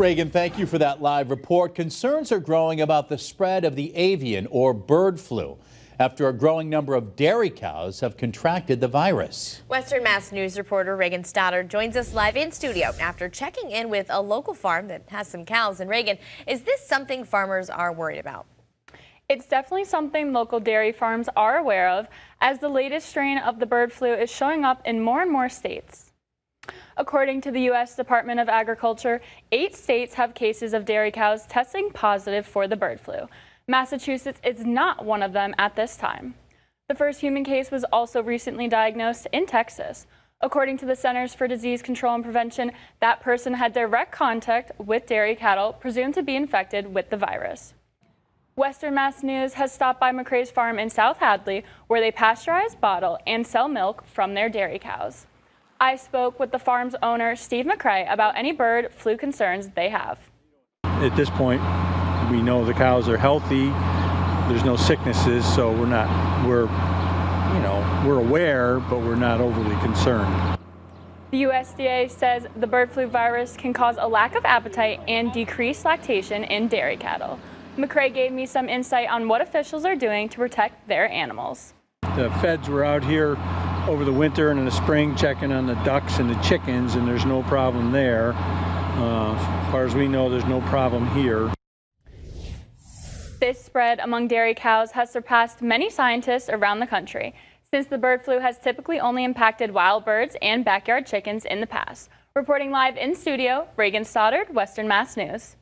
Reagan, thank you for that live report. Concerns are growing about the spread of the avian or bird flu after a growing number of dairy cows have contracted the virus. Western Mass News reporter Reagan Stoddard joins us live in studio after checking in with a local farm that has some cows. And Reagan, is this something farmers are worried about? It's definitely something local dairy farms are aware of, as the latest strain of the bird flu is showing up in more and more states. According to the U.S. Department of Agriculture, 8 states have cases of dairy cows testing positive for the bird flu. Massachusetts is not one of them at this time. The first human case was also recently diagnosed in Texas. According to the Centers for Disease Control and Prevention, that person had direct contact with dairy cattle presumed to be infected with the virus. Western Mass News has stopped by McCrae's farm in South Hadley, where they pasteurize, bottle, and sell milk from their dairy cows. I spoke with the farm's owner, Steve McCrae, about any bird flu concerns they have. At this point, we know the cows are healthy. There's no sicknesses, so we're aware, but we're not overly concerned. The USDA says the bird flu virus can cause a lack of appetite and decreased lactation in dairy cattle. McCrae gave me some insight on what officials are doing to protect their animals. The feds were out here over the winter and in the spring checking on the ducks and the chickens, and there's no problem there. As far as we know, there's no problem here. This spread among dairy cows has surpassed many scientists around the country, since the bird flu has typically only impacted wild birds and backyard chickens in the past. Reporting live in studio, Reagan Stoddard, Western Mass News.